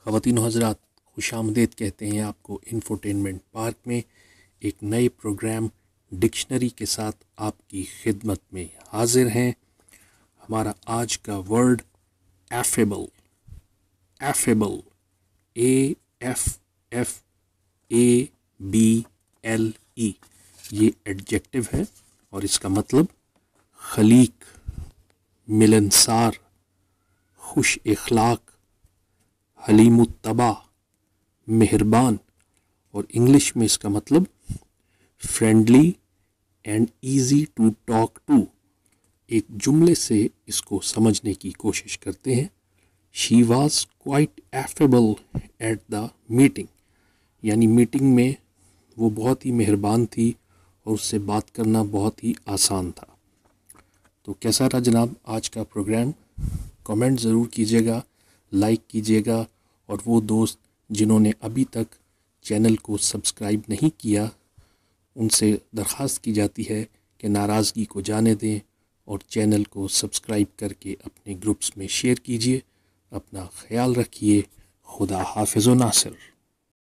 خواتین و حضرات، خوش آمدید کہتے ہیں آپ کو انفوٹینمنٹ پارک میں ایک نئے پروگرام ڈکشنری کے ساتھ آپ کی خدمت میں حاضر ہیں۔ ہمارا آج کا ورڈ ایفیبل، ایفیبل، AFFABLE، یہ ایڈجیکٹو ہے اور اس کا مطلب خلیق، ملنسار، خوش اخلاق، حلیم الطبع، مہربان، اور انگلش میں اس کا مطلب friendly and easy to talk to. ایک جملے سے اس کو سمجھنے کی کوشش کرتے ہیں۔ She was quite affable at the meeting, یعنی میٹنگ میں وہ بہت ہی مہربان تھی اور اس سے بات کرنا بہت ہی آسان تھا۔ تو کیسا رہا جناب آج کا پروگرام؟ کمنٹ ضرور کیجیے گا، لائک کیجیے گا، اور وہ دوست جنہوں نے ابھی تک چینل کو سبسکرائب نہیں کیا ان سے درخواست کی جاتی ہے کہ ناراضگی کو جانے دیں اور چینل کو سبسکرائب کر کے اپنے گروپس میں شیئر کیجیے۔ اپنا خیال رکھیے۔ خدا حافظ و ناصر۔